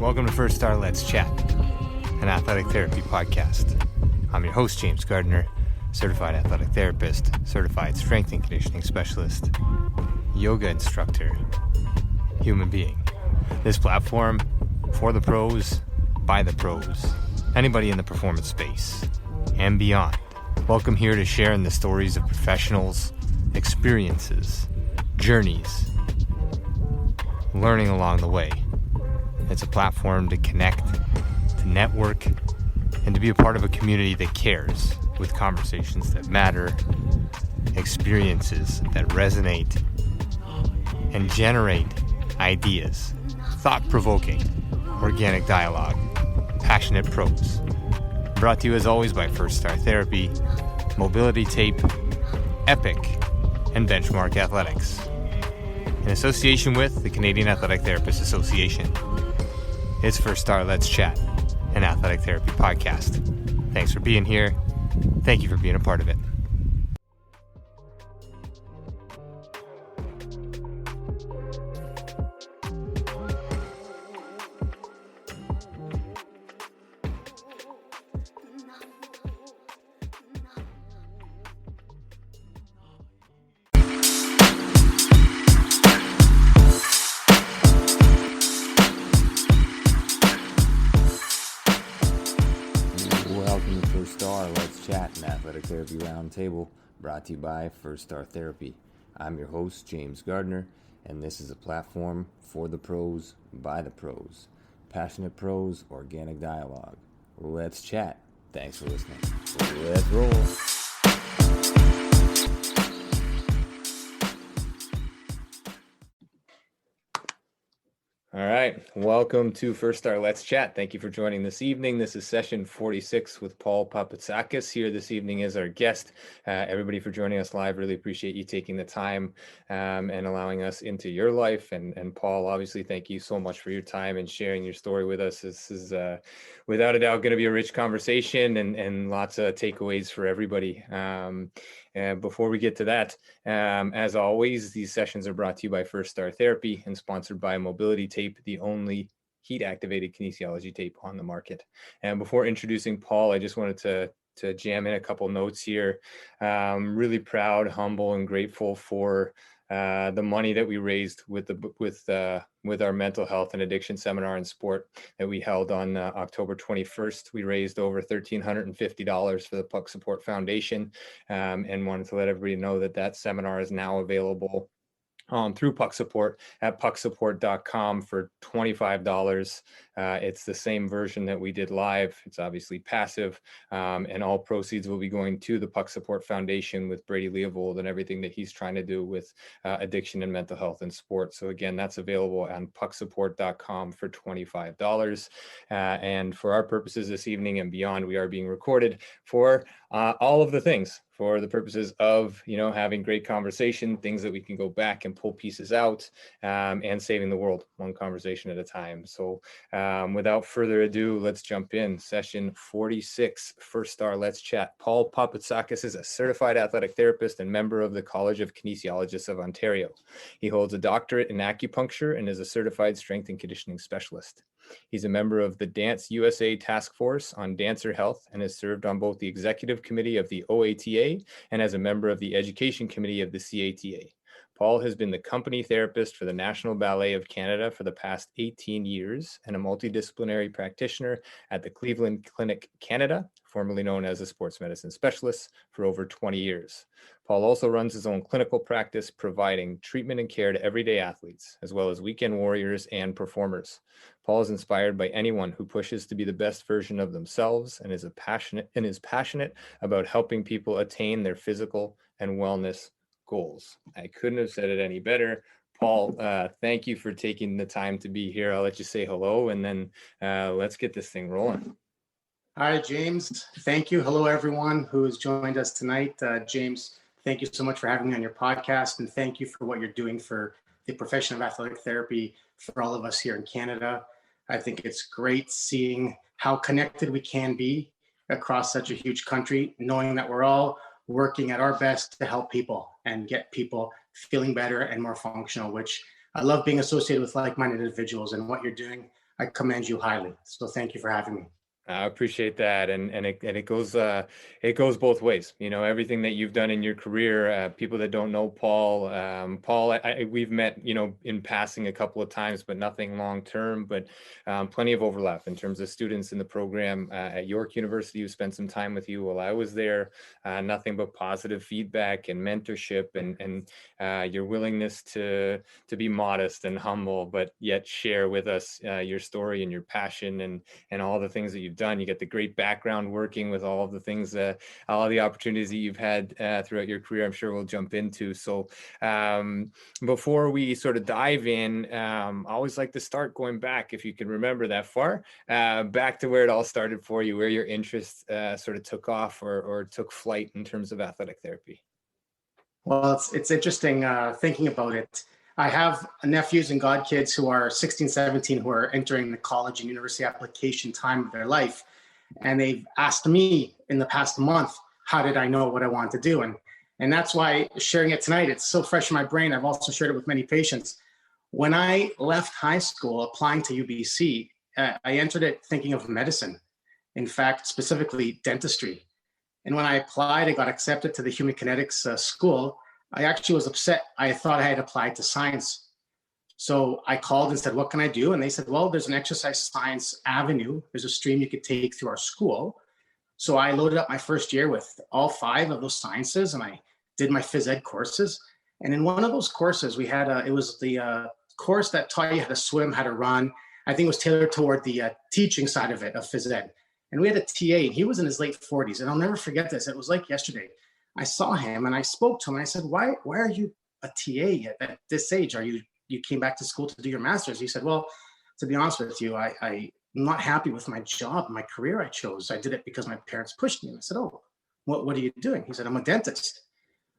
Welcome to First Star Let's Chat, an athletic therapy podcast. I'm your host, James Gardner, certified athletic therapist, certified strength and conditioning specialist, yoga instructor, human being. This platform, for the pros, by the pros, anybody in the performance space, and beyond. Welcome here to share in the stories of professionals, experiences, journeys, learning along the way. It's a platform to connect, to network, and to be a part of a community that cares, with conversations that matter, experiences that resonate, and generate ideas, thought-provoking, organic dialogue, passionate pros. Brought to you as always by First Star Therapy, Mobility Tape, Epic, and Benchmark Athletics. In association with the Canadian Athletic Therapists Association. It's First Star Let's Chat, an athletic therapy podcast. Thanks for being here. Thank you for being a part of it. Welcome to First Star Let's Chat, an athletic therapy roundtable brought to you by First Star Therapy. I'm your host, James Gardner, and this is a platform for the pros, by the pros. Passionate pros, organic dialogue. Let's chat. Thanks for listening. Let's roll. All right, welcome to First Star Let's Chat. Thank you for joining this evening. This is session 46 with Paul Papoutsakis here this evening as our guest. Everybody for joining us live, really appreciate you taking the time and allowing us into your life. And Paul, obviously, thank you so much for your time and sharing your story with us. This is without a doubt going to be a rich conversation and lots of takeaways for everybody. And before we get to that, as always, these sessions are brought to you by First Star Therapy and sponsored by Mobility Tape, the only heat-activated kinesiology tape on the market. And before introducing Paul, I just wanted to jam in a couple notes here. Really proud, humble, and grateful for the money that we raised with our mental health and addiction seminar in sport that we held on October 21st. We raised over $1,350 for the Puck Support Foundation, and wanted to let everybody know that seminar is now available through Puck Support at pucksupport.com for $25. It's the same version that we did live. It's obviously passive, and all proceeds will be going to the Puck Support Foundation with Brady Leovold and everything that he's trying to do with addiction and mental health in sport. So again, that's available on pucksupport.com for $25. And for our purposes this evening and beyond, we are being recorded for all of the things, for the purposes of, having great conversation, things that we can go back and pull pieces out, and saving the world one conversation at a time. So without further ado, let's jump in. Session 46, First Star Let's Chat. Paul Papoutsakis is a certified athletic therapist and member of the College of Kinesiologists of Ontario. He holds a doctorate in acupuncture and is a certified strength and conditioning specialist. He's a member of the DanceUSA Task Force on Dancer Health and has served on both the executive committee of the OATA and as a member of the education committee of the CATA. Paul has been the company therapist for the National Ballet of Canada for the past 18 years and a multidisciplinary practitioner at the Cleveland Clinic Canada, formerly known as a sports medicine specialist, for over 20 years. Paul also runs his own clinical practice, providing treatment and care to everyday athletes, as well as weekend warriors and performers. Paul is inspired by anyone who pushes to be the best version of themselves and is passionate about helping people attain their physical and wellness goals. I couldn't have said it any better. Paul, thank you for taking the time to be here. I'll let you say hello, and then let's get this thing rolling. Hi, James. Thank you. Hello, everyone who has joined us tonight. James, thank you so much for having me on your podcast, and thank you for what you're doing for the profession of athletic therapy for all of us here in Canada. I think it's great seeing how connected we can be across such a huge country, knowing that we're all working at our best to help people and get people feeling better and more functional, which I love being associated with like-minded individuals, and what you're doing I commend you highly. So thank you for having me. I appreciate that, and it goes both ways. You know, everything that you've done in your career. People that don't know Paul, we've met, you know, in passing a couple of times, but nothing long term. But plenty of overlap in terms of students in the program at York University who spent some time with you while I was there. Nothing but positive feedback and mentorship, and your willingness to be modest and humble, but yet share with us your story and your passion and all the things that you've done. You get the great background working with all of the things, all the opportunities that you've had throughout your career. I'm sure we'll jump into. So before we sort of dive in, I always like to start going back, if you can remember that far, back to where it all started for you, where your interest sort of took off or took flight in terms of athletic therapy. Well, it's interesting thinking about it. I have nephews and godkids who are 16, 17, who are entering the college and university application time of their life. And they've asked me in the past month, how did I know what I wanted to do? And that's why sharing it tonight, it's so fresh in my brain. I've also shared it with many patients. When I left high school, applying to UBC, I entered it thinking of medicine. In fact, specifically dentistry. And when I applied, I got accepted to the human kinetics school. I actually was upset. I thought I had applied to science. So I called and said, what can I do? And they said, well, there's an exercise science avenue. There's a stream you could take through our school. So I loaded up my first year with all 5 of those sciences, and I did my phys ed courses. And in one of those courses, we had it was the course that taught you how to swim, how to run. I think it was tailored toward the teaching side of it, of phys ed. And we had a TA, and he was in his late 40s. And I'll never forget this. It was like yesterday. I saw him and I spoke to him. And I said, why are you a TA at this age? You came back to school to do your master's? He said, well, to be honest with you, I'm not happy with my job, my career I chose. I did it because my parents pushed me. And I said, oh, what are you doing? He said, I'm a dentist.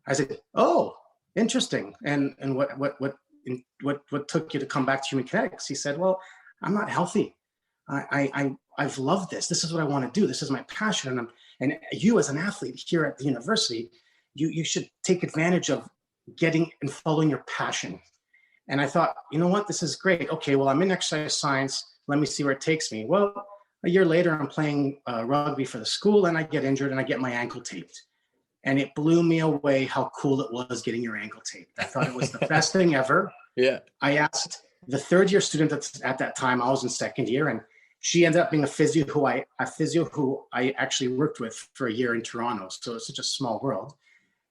I said, oh, interesting. And what took you to come back to human kinetics? He said, well, I'm not healthy. I've loved this. This is what I want to do. This is my passion. And you as an athlete here at the university, you should take advantage of getting and following your passion. And I thought, you know what, this is great. Okay, well, I'm in exercise science. Let me see where it takes me. Well, a year later, I'm playing rugby for the school, and I get injured and I get my ankle taped. And it blew me away how cool it was getting your ankle taped. I thought it was the best thing ever. Yeah. I asked the 3rd-year student at that time, I was in 2nd year, and she ended up being a physio who I actually worked with for a year in Toronto. So it's such a small world.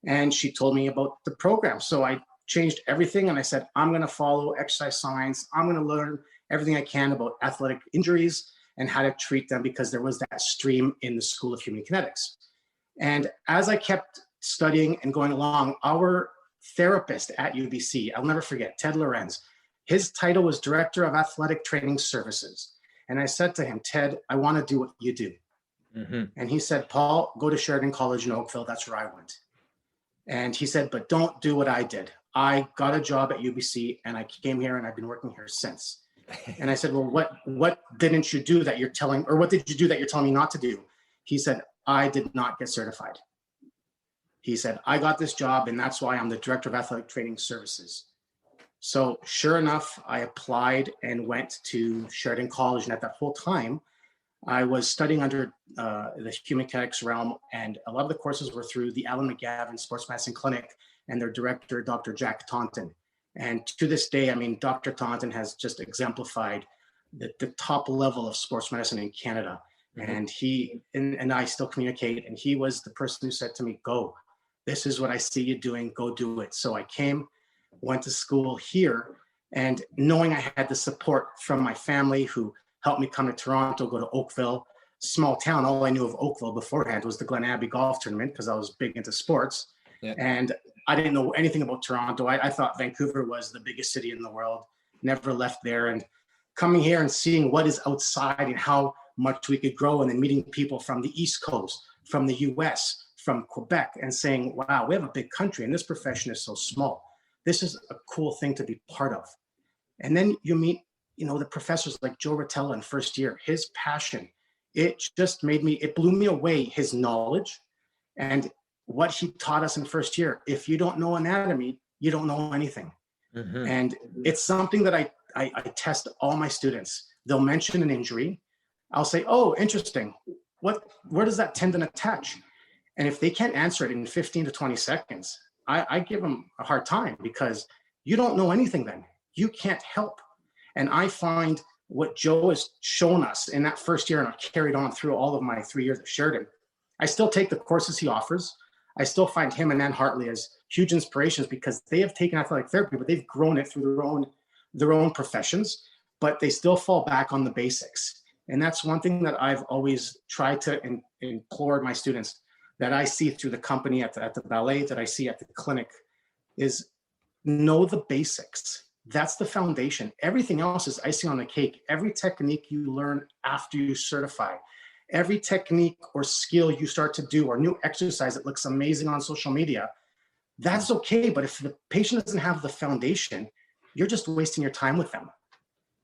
And she told me about the program. So I changed everything. And I said, I'm going to follow exercise science. I'm going to learn everything I can about athletic injuries and how to treat them, because there was that stream in the School of Human Kinetics. And as I kept studying and going along, our therapist at UBC, I'll never forget, Ted Lorenz, his title was Director of Athletic Training Services. And I said to him, Ted, I want to do what you do. Mm-hmm. And he said, Paul, go to Sheridan College in Oakville. That's where I went. And he said, but don't do what I did. I got a job at UBC and I came here and I've been working here since. And I said, well, what didn't you do that you're telling, or what did you do that you're telling me not to do? He said, I did not get certified. He said, I got this job and that's why I'm the Director of Athletic Training Services. So sure enough, I applied and went to Sheridan College. And at that whole time, I was studying under the human kinetics realm. And a lot of the courses were through the Alan McGavin Sports Medicine Clinic and their director, Dr. Jack Taunton. And to this day, I mean, Dr. Taunton has just exemplified the top level of sports medicine in Canada. Mm-hmm. And he and I still communicate. And he was the person who said to me, go, this is what I see you doing, go do it. So I came, went to school here, and knowing I had the support from my family who helped me come to Toronto, go to Oakville, small town. All I knew of Oakville beforehand was the Glen Abbey Golf Tournament because I was big into sports. Yeah. And I didn't know anything about Toronto. I thought Vancouver was the biggest city in the world, never left there. And coming here and seeing what is outside and how much we could grow, and then meeting people from the East Coast, from the US, from Quebec, and saying, wow, we have a big country and this profession is so small. This is a cool thing to be part of. And then you meet, the professors like Joe Rotella in first year, his passion, it just it blew me away, his knowledge and what he taught us in first year. If you don't know anatomy, you don't know anything. Mm-hmm. And it's something that I test all my students. they'll mention an injury. I'll say, oh, interesting. Where does that tendon attach? And if they can't answer it in 15 to 20 seconds, I give them a hard time, because you don't know anything then. You can't help. And I find what Joe has shown us in that first year, and I've carried on through all of my 3 years at Sheridan. I still take the courses he offers. I still find him and Ann Hartley as huge inspirations, because they have taken athletic therapy, but they've grown it through their own professions, but they still fall back on the basics. And that's one thing that I've always tried to implore my students, that I see through the company at the ballet, that I see at the clinic, is know the basics. That's the foundation. Everything else is icing on the cake. Every technique you learn after you certify, every technique or skill you start to do, or new exercise that looks amazing on social media, that's okay. But if the patient doesn't have the foundation, you're just wasting your time with them.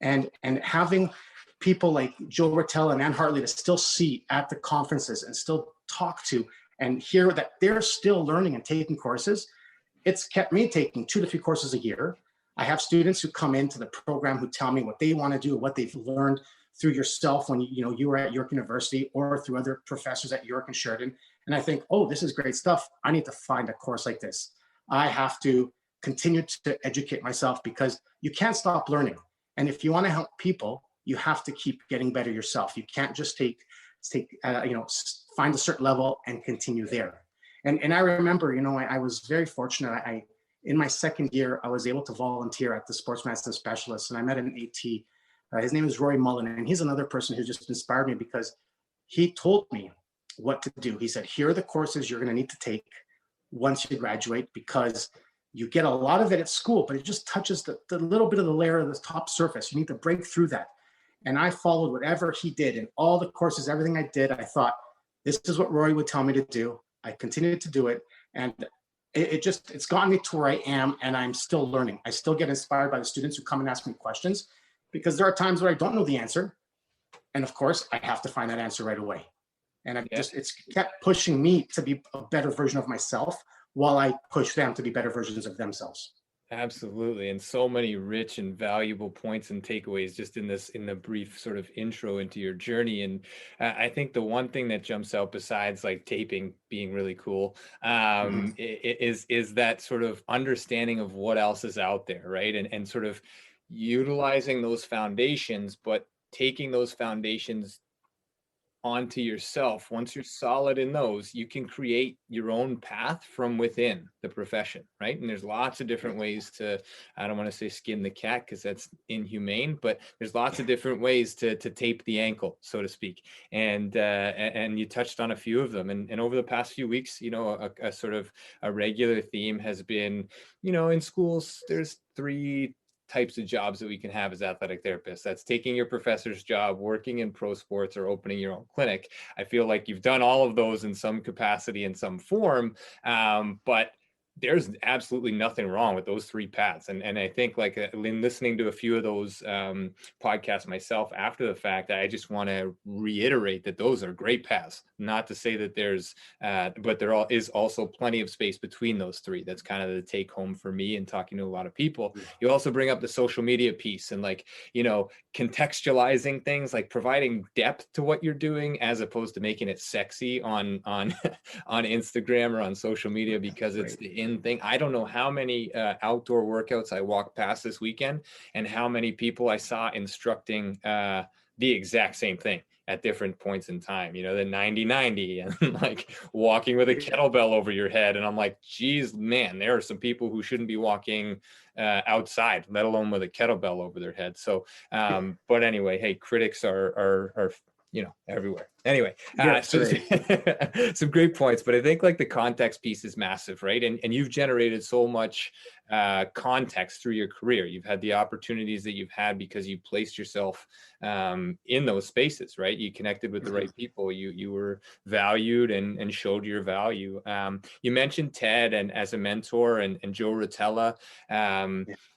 And having people like Joe Rotella and Ann Hartley to still see at the conferences and still talk to and hear that they're still learning and taking courses, it's kept me taking 2 to 3 courses a year. I have students who come into the program who tell me what they want to do, what they've learned through yourself when you were at York University, or through other professors at York and Sheridan. And I think, oh, this is great stuff. I need to find a course like this. I have to continue to educate myself, because you can't stop learning. And if you want to help people, you have to keep getting better yourself. You can't just find a certain level and continue there. And I remember, I was very fortunate. In my second year, I was able to volunteer at the Sports Medicine Specialist, and I met an AT. His name is Rory Mullen, and he's another person who just inspired me, because he told me what to do. He said, here are the courses you're going to need to take once you graduate, because you get a lot of it at school, but it just touches the little bit of the layer of the top surface. You need to break through that. And I followed whatever he did, and all the courses, everything I did, I thought, this is what Rory would tell me to do. I continued to do it. And it's gotten me to where I am, and I'm still learning. I still get inspired by the students who come and ask me questions, because there are times where I don't know the answer. And of course, I have to find that answer right away. And it's kept pushing me to be a better version of myself, while I push them to be better versions of themselves. Absolutely. And so many rich and valuable points and takeaways just in the brief sort of intro into your journey. And I think the one thing that jumps out, besides like taping being really cool, is that sort of understanding of what else is out there, right? And sort of utilizing those foundations, but taking those foundations onto yourself. Once you're solid in those, you can create your own path from within the profession, right? And there's lots of different ways to, I don't want to say skin the cat, because that's inhumane, but there's lots of different ways to tape the ankle, so to speak. And you touched on a few of them. And over the past few weeks, a sort of a regular theme has been, in schools, there's 3 types of jobs that we can have as athletic therapists. That's taking your professor's job, working in pro sports, or opening your own clinic. I feel like you've done all of those in some capacity, in some form, but there's absolutely nothing wrong with those 3 paths. And I think, like, in listening to a few of those podcasts myself after the fact, I just want to reiterate that those are great paths. Not to say that but there is also plenty of space between those 3. That's kind of the take home for me, and talking to a lot of people. You also bring up the social media piece, and contextualizing things, like providing depth to what you're doing, as opposed to making it sexy on Instagram or on social media, because it's the thing. I don't know how many outdoor workouts I walked past this weekend, and how many people I saw instructing the exact same thing at different points in time, the 90-90, and like walking with a kettlebell over your head. And I'm like, geez, man, there are some people who shouldn't be walking outside, let alone with a kettlebell over their head. So, but anyway, hey, critics are everywhere. Anyway, some great points, but I think like the context piece is massive, right? And you've generated so much context through your career. You've had the opportunities that you've had because you placed yourself in those spaces, right? You connected with the right people. You were valued and showed your value. You mentioned Ted and as a mentor, and Joe Rotella.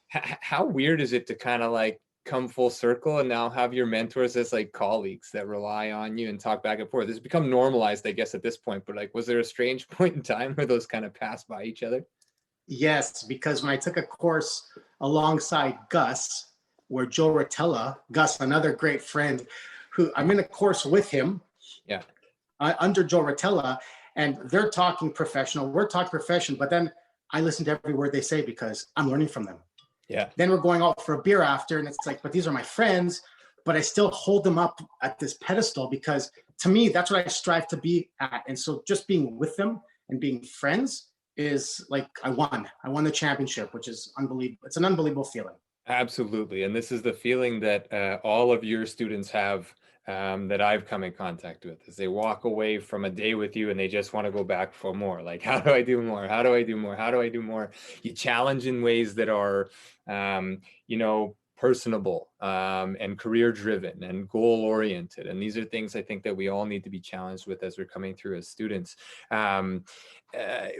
How weird is it to kind of like come full circle and now have your mentors as like colleagues that rely on you and talk back and forth? It's become normalized, I guess, at this point, but like, was there a strange point in time where those kind of passed by each other? Yes, because when I took a course alongside Gus, where Joe Rotella, Gus, another great friend, who I'm in a course with him, Yeah. Under Joe Rotella, and they're talking professional, we're talking profession, but then I listen to every word they say because I'm learning from them. Yeah. Then we're going out for a beer after, and it's like, but these are my friends, but I still hold them up at this pedestal because to me, that's what I strive to be at. And so just being with them and being friends is like, I won the championship, which is unbelievable. It's an unbelievable feeling. Absolutely. And this is the feeling that all of your students have, that I've come in contact with, is they walk away from a day with you and they just want to go back for more. Like, how do I do more? How do I do more? How do I do more? You challenge in ways that are, personable, and career driven and goal oriented. And these are things I think that we all need to be challenged with as we're coming through as students.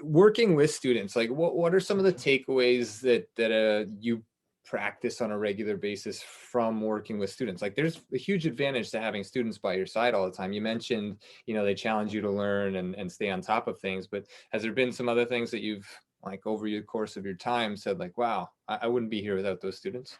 Working with students, like what are some of the takeaways that you practice on a regular basis from working with students? Like, there's a huge advantage to having students by your side all the time. You mentioned, they challenge you to learn and stay on top of things, but has there been some other things that you've, like, over the course of your time said, like, wow, I wouldn't be here without those students?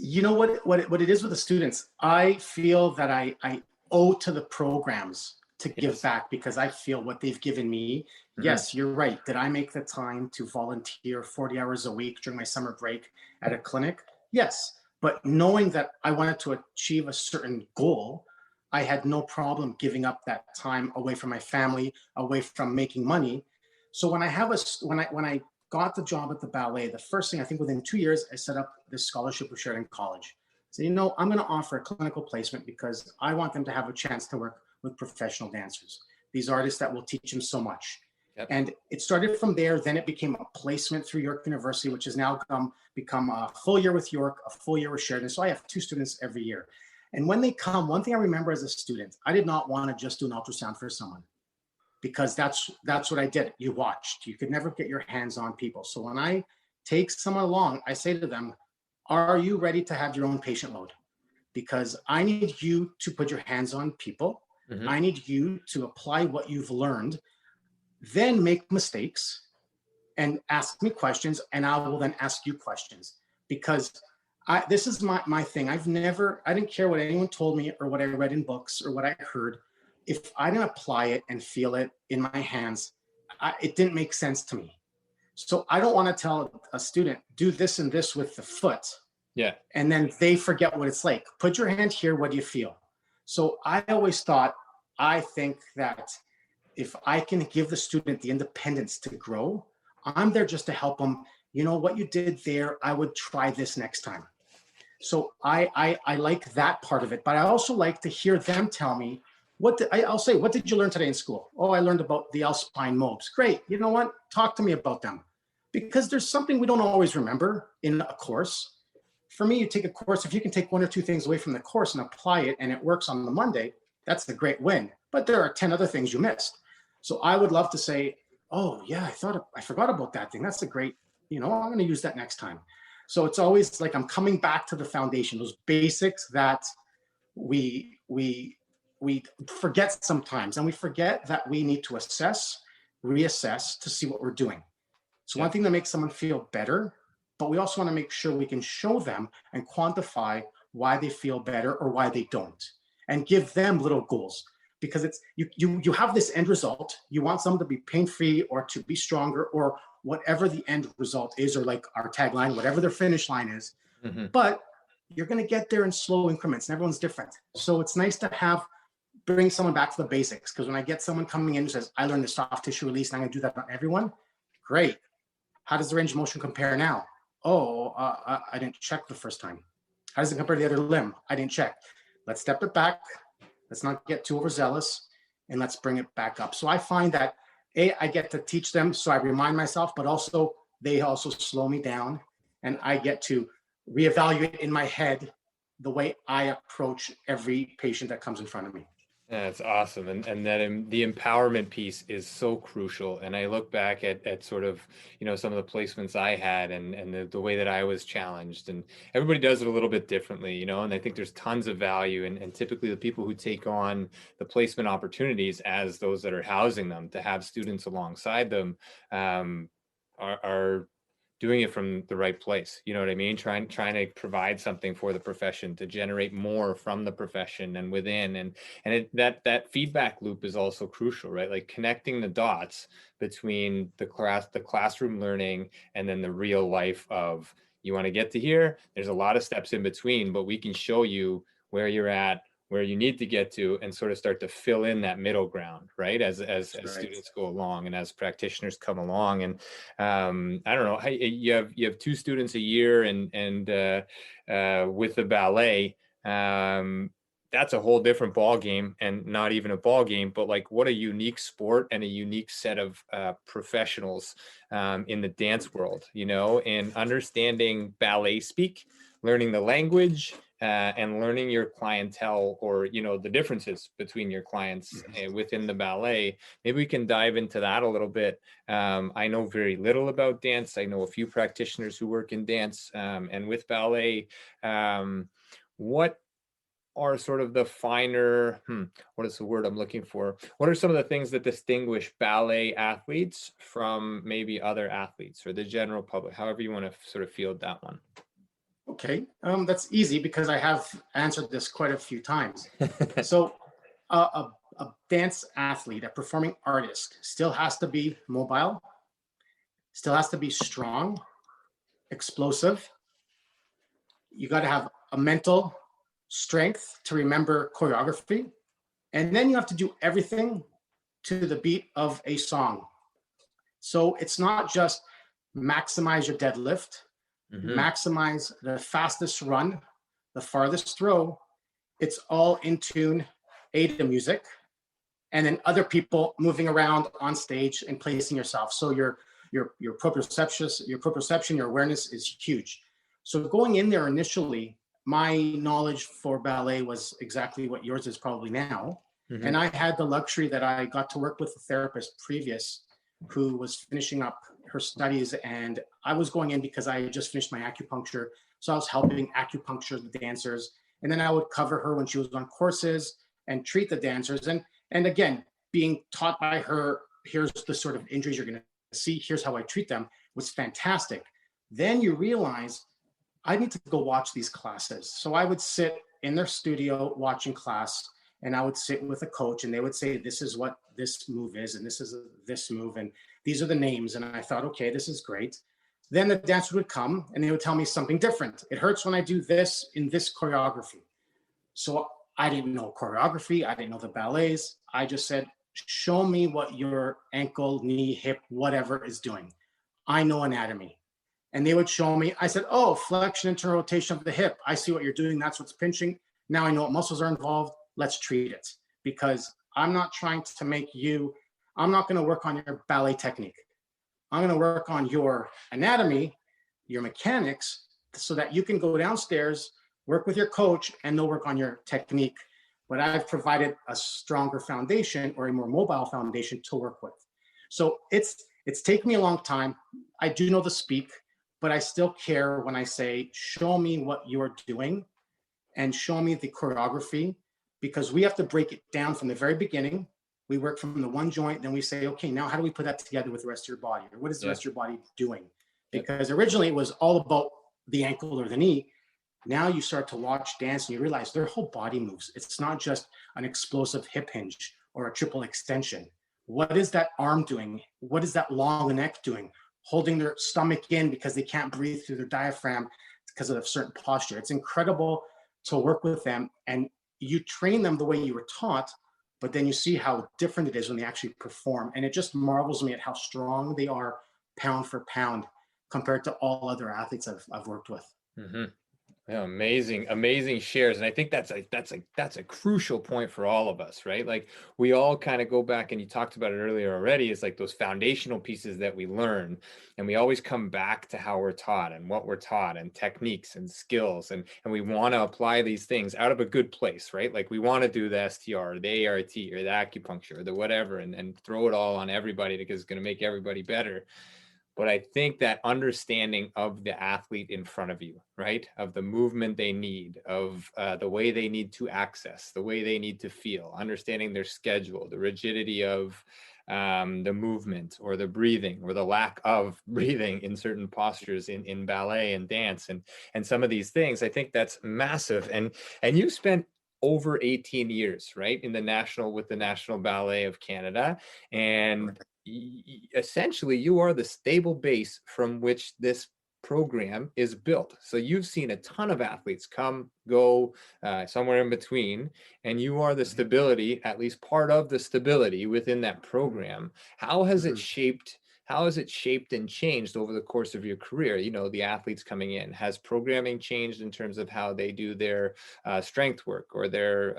You know what it is with the students, I feel that I owe to the programs to give back because I feel what they've given me. Yes, you're right. Did I make the time to volunteer 40 hours a week during my summer break at a clinic? Yes. But knowing that I wanted to achieve a certain goal, I had no problem giving up that time away from my family, away from making money. So when I got the job at the ballet, the first thing, I think within 2 years, I set up this scholarship with Sheridan College. So, I'm going to offer a clinical placement because I want them to have a chance to work with professional dancers, these artists that will teach them so much. Yep. And it started from there. Then it became a placement through York University, which has now become a full year with York, a full year with Sheridan. So I have 2 students every year. And when they come, one thing I remember as a student, I did not want to just do an ultrasound for someone, because that's what I did. You watched. You could never get your hands on people. So when I take someone along, I say to them, are you ready to have your own patient load? Because I need you to put your hands on people. Mm-hmm. I need you to apply what you've learned, then make mistakes and ask me questions, and I will then ask you questions. Because this is my thing. I didn't care what anyone told me or what I read in books or what I heard. If I didn't apply it and feel it in my hands, it didn't make sense to me. So I don't want to tell a student, do this and this with the foot. Yeah. And then they forget what it's like. Put your hand here. What do you feel? So I think that if I can give the student the independence to grow, I'm there just to help them. What you did there, I would try this next time. So I like that part of it, but I also like to hear them tell me, I'll say, what did you learn today in school? Oh, I learned about the L-spine mobs. Great. You know what? Talk to me about them. Because there's something we don't always remember in a course. For me, you take a course, if you can take 1 or 2 things away from the course and apply it and it works on the Monday, that's a great win. But there are 10 other things you missed. So I would love to say, oh yeah, I forgot about that thing. That's a great, I'm going to use that next time. So it's always like I'm coming back to the foundation, those basics that we forget sometimes, and we forget that we need to reassess to see what we're doing. So one thing that makes someone feel better, but we also want to make sure we can show them and quantify why they feel better or why they don't, and give them little goals. Because it's you have this end result. You want someone to be pain-free or to be stronger or whatever the end result is, or like our tagline, whatever their finish line is. Mm-hmm. But you're going to get there in slow increments, and everyone's different. So it's nice to bring someone back to the basics. Because when I get someone coming in who says, I learned the soft tissue release and I'm going to do that on everyone, great. How does the range of motion compare now? Oh, I didn't check the first time. How does it compare to the other limb? I didn't check. Let's step it back. Let's not get too overzealous, and let's bring it back up. So I find that I get to teach them, so I remind myself, but also they also slow me down, and I get to reevaluate in my head the way I approach every patient that comes in front of me. That's awesome. And that the empowerment piece is so crucial. And I look back at sort of, some of the placements I had and the way that I was challenged, and everybody does it a little bit differently, and I think there's tons of value. And typically the people who take on the placement opportunities as those that are housing them, to have students alongside them, are doing it from the right place. You know what I mean? Trying to provide something for the profession, to generate more from the profession and within. And that feedback loop is also crucial, right? Like connecting the dots between the classroom learning and then the real life of, you want to get to here, there's a lot of steps in between, but we can show you where you're at, where you need to get to, and sort of start to fill in that middle ground, right? As students go along and as practitioners come along. And I don't know, you have 2 students a year, and with the ballet, that's a whole different ball game, and not even a ball game, but like what a unique sport and a unique set of professionals in the dance world, you know, and understanding ballet speak, learning the language, and learning your clientele, or, you know, the differences between your clients within the ballet. Maybe we can dive into that a little bit. I know very little about dance. I know a few practitioners who work in dance and with ballet. What are sort of the finer, what is the word I'm looking for? What are some of the things that distinguish ballet athletes from maybe other athletes or the general public, however you want to sort of field that one? Okay, that's easy because I have answered this quite a few times. So a dance athlete, a performing artist, still has to be mobile, still has to be strong, explosive. You got to have a mental strength to remember choreography. And then you have to do everything to the beat of a song. So it's not just maximize your deadlift, maximize the fastest run, the farthest throw. It's all in tune, AIDA music, and then other people moving around on stage and placing yourself. So your proprioception, your awareness is huge. So going in there initially, my knowledge for ballet was exactly what yours is probably now. And I had the luxury that I got to work with a therapist previous who was finishing up her studies, and I was going in because I had just finished my acupuncture. So I was helping acupuncture the dancers, and then I would cover her when she was on courses and treat the dancers. And again, being taught by her, here's the sort of injuries you're going to see, here's how I treat them, was fantastic. Then you realize I need to go watch these classes. So I would sit in their studio watching class, and I would sit with a coach, and they would say, this is what this move is, and this is this move, and these are the names. And I thought, okay, this is great. Then the dancer would come and they would tell me something different. It hurts when I do this in this choreography. So I didn't know choreography. I didn't know the ballets. I just said, show me what your ankle, knee, hip, whatever is doing. I know anatomy. And they would show me. I said, oh, flexion, internal rotation of the hip. I see what you're doing. That's what's pinching. Now I know what muscles are involved. Let's treat it. Because I'm not trying to make you, I'm not going to work on your ballet technique. I'm going to work on your anatomy, your mechanics, so that you can go downstairs, work with your coach, and they'll work on your technique. But I've provided a stronger foundation, or a more mobile foundation, to work with. So it's taken me a long time. I do know the speak, but I still care when I say, show me what you're doing and show me the choreography, because we have to break it down from the very beginning. We work from the one joint, then we say, okay, now how do we put that together with the rest of your body? Or what is the rest of your body doing? Because originally it was all about the ankle or the knee. Now you start to watch dance and you realize their whole body moves. It's not just an explosive hip hinge or a triple extension. What is that arm doing? What is that long neck doing? Holding their stomach in because they can't breathe through their diaphragm because of a certain posture. It's incredible to work with them, and you train them the way you were taught, but then you see how different it is when they actually perform. And it just marvels me at how strong they are pound for pound compared to all other athletes I've worked with. Yeah, amazing shares. And I think that's a crucial point for all of us, right? Like we all kind of go back, and you talked about it earlier already. It's like those foundational pieces that we learn, and we always come back to how we're taught and what we're taught and techniques and skills. And we want to apply these things out of a good place, right? Like we want to do the STR or the ART or the acupuncture or the whatever, and throw it all on everybody because it's going to make everybody better. But I think that understanding of the athlete in front of you, right, of the movement they need, of the way they need to access, the way they need to feel, understanding their schedule, the rigidity of the movement or the breathing or the lack of breathing in certain postures in ballet and dance and some of these things. I think that's massive. And you spent over 18 years, right, in the National Ballet of Canada, and essentially you are the stable base from which this program is built. So you've seen a ton of athletes come, go, somewhere in between, and you are the stability, at least part of the stability within that program. How has it shaped? How has it shaped and changed over the course of your career? You know, the athletes coming in. Has programming changed in terms of how they do their strength work or their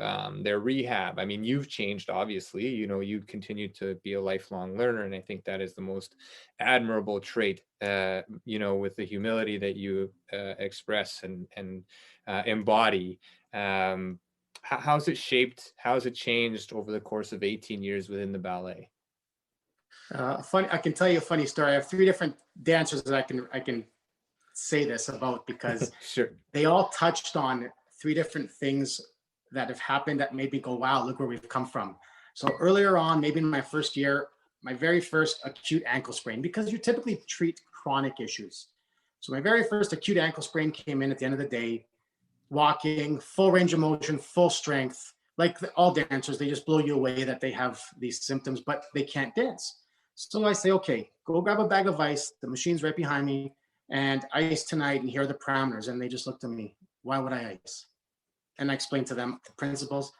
rehab? I mean, you've changed, obviously. You know, you continue to be a lifelong learner, and I think that is the most admirable trait. You know, with the humility that you express and embody. How's it shaped? How's it changed over the course of 18 years within the ballet? I can tell you a funny story. I have three different dancers that I can say this about because Sure. they all touched on three different things that have happened that made me go, wow, look where we've come from. So earlier on, maybe in my first year, my very first acute ankle sprain, because you typically treat chronic issues. So my very first acute ankle sprain came in at the end of the day, walking, full range of motion, full strength. Like all dancers, they just blow you away that they have these symptoms, but they can't dance. So I say, okay, go grab a bag of ice. The machine's right behind me, and ice tonight, and here are the parameters. And they just looked at me, why would I ice? And I explained to them the principles.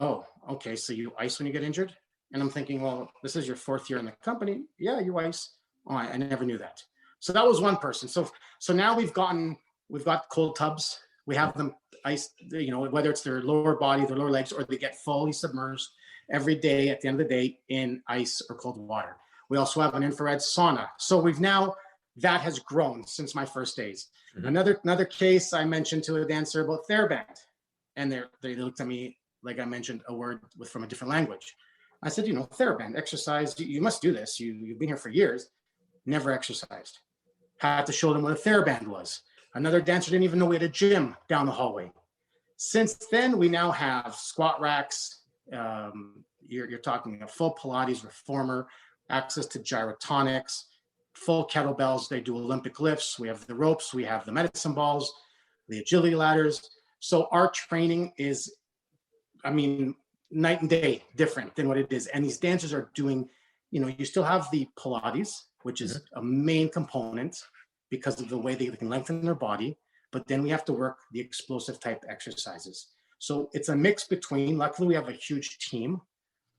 Oh, okay, so you ice when you get injured? And I'm thinking, well, this is your fourth year in the company. Yeah, you ice. Oh, I never knew that. So that was one person. So now we've got cold tubs. We have them ice, you know, whether it's their lower body, their lower legs, or they get fully submerged every day at the end of the day in ice or cold water. We also have an infrared sauna. So that has grown since my first days. Mm-hmm. Another case I mentioned to a dancer about TheraBand, and they looked at me like I mentioned a word from a different language. I said, you know, TheraBand, exercise, you must do this. You've been here for years, never exercised. Had to show them what a TheraBand was. Another dancer didn't even know we had a gym down the hallway. Since then, we now have squat racks. You're talking a full Pilates reformer, access to gyrotonics, full kettlebells. They do Olympic lifts. We have the ropes. We have the medicine balls, the agility ladders. So our training is, I mean, night and day different than what it is. And these dancers are doing, you know, you still have the Pilates, which is a main component because of the way they can lengthen their body. But then we have to work the explosive type exercises. So it's a mix between, luckily we have a huge team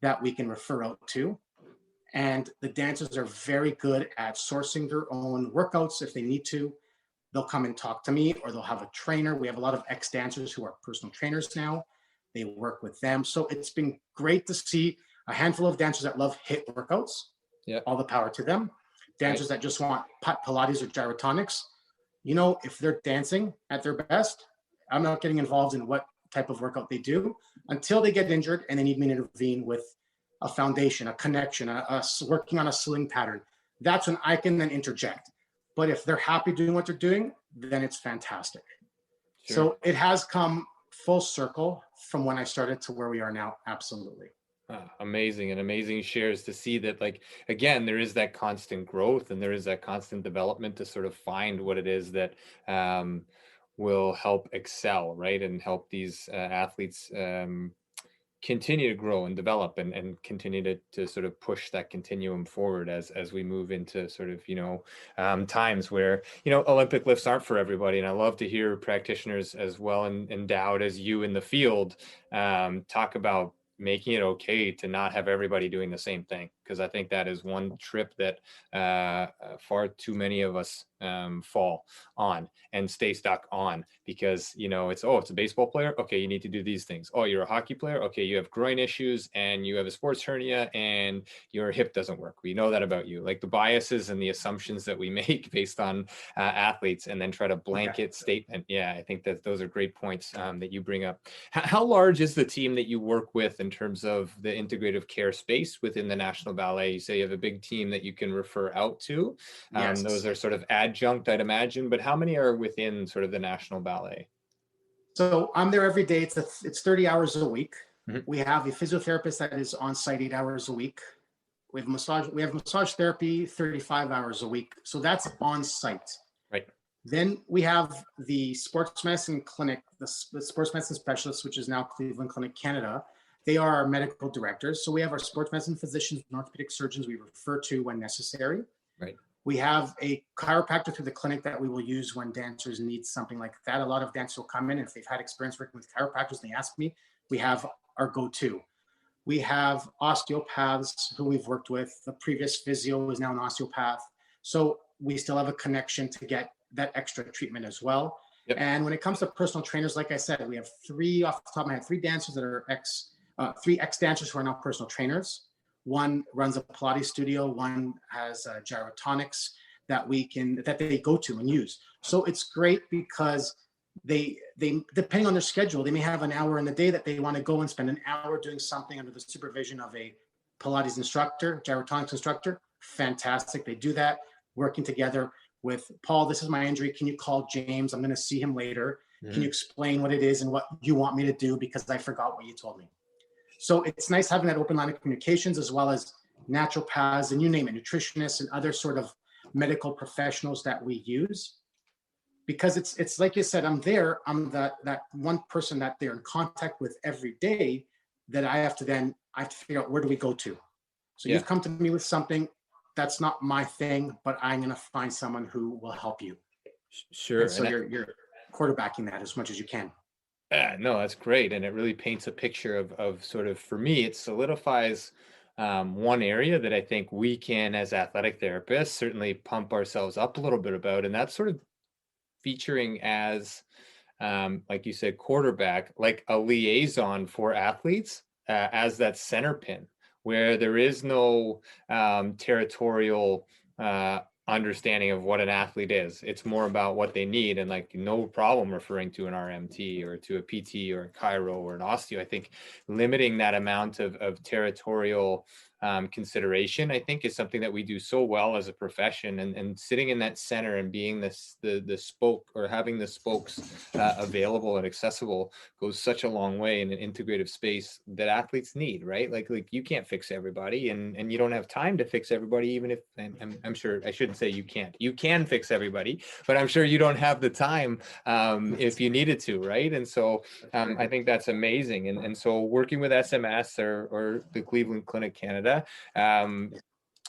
that we can refer out to. And the dancers are very good at sourcing their own workouts if they need to. They'll come and talk to me, or they'll have a trainer. We have a lot of ex-dancers who are personal trainers now. They work with them. So it's been great to see a handful of dancers that love HIIT workouts. Yeah. All the power to them. Dancers that just want Pilates or gyrotonics. You know, if they're dancing at their best, I'm not getting involved in what type of workout they do until they get injured and they need me to intervene with a foundation, a connection, working on a sling pattern. That's when I can then interject. But if they're happy doing what they're doing, then it's fantastic. Sure. So it has come full circle from when I started to where we are now. Absolutely. Amazing, and amazing shares to see that, like, again, there is that constant growth and there is that constant development to sort of find what it is that will help excel, right? And help these athletes continue to grow and develop and continue to sort of push that continuum forward as we move into sort of, you know, times where, you know, Olympic lifts aren't for everybody. And I love to hear practitioners as well endowed as you in the field talk about making it okay to not have everybody doing the same thing, because I think that is one trip that far too many of us fall on and stay stuck on, because, you know, it's a baseball player, okay, you need to do these things. Oh, you're a hockey player, okay, you have groin issues and you have a sports hernia and your hip doesn't work. We know that about you. Like the biases and the assumptions that we make based on athletes, and then try to blanket statement. Yeah, I think that those are great points that you bring up. How large is the team that you work with in terms of the integrative care space within the National Ballet? You say you have a big team that you can refer out to. Yes. Those are sort of adjunct, I'd imagine, but how many are within sort of the National Ballet? So I'm there every day. It's 30 hours a week. Mm-hmm. We have a physiotherapist that is on site 8 hours a week. we have massage therapy 35 hours a week. So that's on site. Right. Then we have the sports medicine clinic, the sports medicine specialists, which is now Cleveland Clinic Canada. They are our medical directors. So we have our sports medicine physicians and orthopedic surgeons we refer to when necessary. Right. We have a chiropractor through the clinic that we will use when dancers need something like that. A lot of dancers will come in, and if they've had experience working with chiropractors, they ask me, we have our go-to. We have osteopaths who we've worked with. The previous physio is now an osteopath. So we still have a connection to get that extra treatment as well. Yep. And when it comes to personal trainers, like I said, we have three off the top of my head, three dancers that are three ex-dancers who are now personal trainers. One runs a Pilates studio. One has gyrotonics that they go to and use. So it's great because they depending on their schedule, they may have an hour in the day that they want to go and spend an hour doing something under the supervision of a Pilates instructor, gyrotonics instructor. Fantastic. They do that, working together with Paul. This is my injury. Can you call James? I'm going to see him later. Mm-hmm. Can you explain what it is and what you want me to do? Because I forgot what you told me. So it's nice having that open line of communications, as well as naturopaths and you name it, nutritionists and other sort of medical professionals that we use. Because it's like you said, I'm that one person that they're in contact with every day that I have to figure out, where do we go to? So You've come to me with something that's not my thing, but I'm going to find someone who will help you. Sure. And so you're quarterbacking that as much as you can. No, that's great. And it really paints a picture of sort of, for me, it solidifies one area that I think we can, as athletic therapists, certainly pump ourselves up a little bit about. And that's sort of featuring as, like you said, quarterback, like a liaison for athletes, as that center pin, where there is no territorial understanding of what an athlete is. It's more about what they need, and like no problem referring to an RMT or to a PT or a chiro or an osteo. I think limiting that amount of territorial consideration, I think, is something that we do so well as a profession, and sitting in that center and being the spoke, or having the spokes available and accessible, goes such a long way in an integrative space that athletes need, right? Like you can't fix everybody, and you don't have time to fix everybody, even if, I'm sure, I shouldn't say you can't. You can fix everybody, but I'm sure you don't have the time if you needed to, right? And so I think that's amazing. And so working with SMS or the Cleveland Clinic Canada,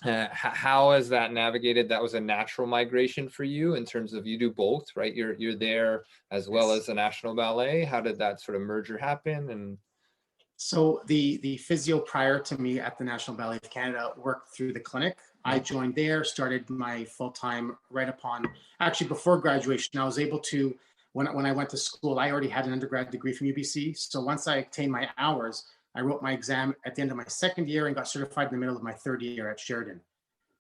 how has that navigated? That was a natural migration for you in terms of, you do both, right? You're there as well as the National Ballet. How did that sort of merger happen? And so the physio prior to me at the National Ballet of Canada worked through the clinic. I joined there, started my full-time right upon, actually before graduation. I was able to, when I went to school, I already had an undergrad degree from UBC. So once I obtained my hours, I wrote my exam at the end of my second year and got certified in the middle of my third year at Sheridan.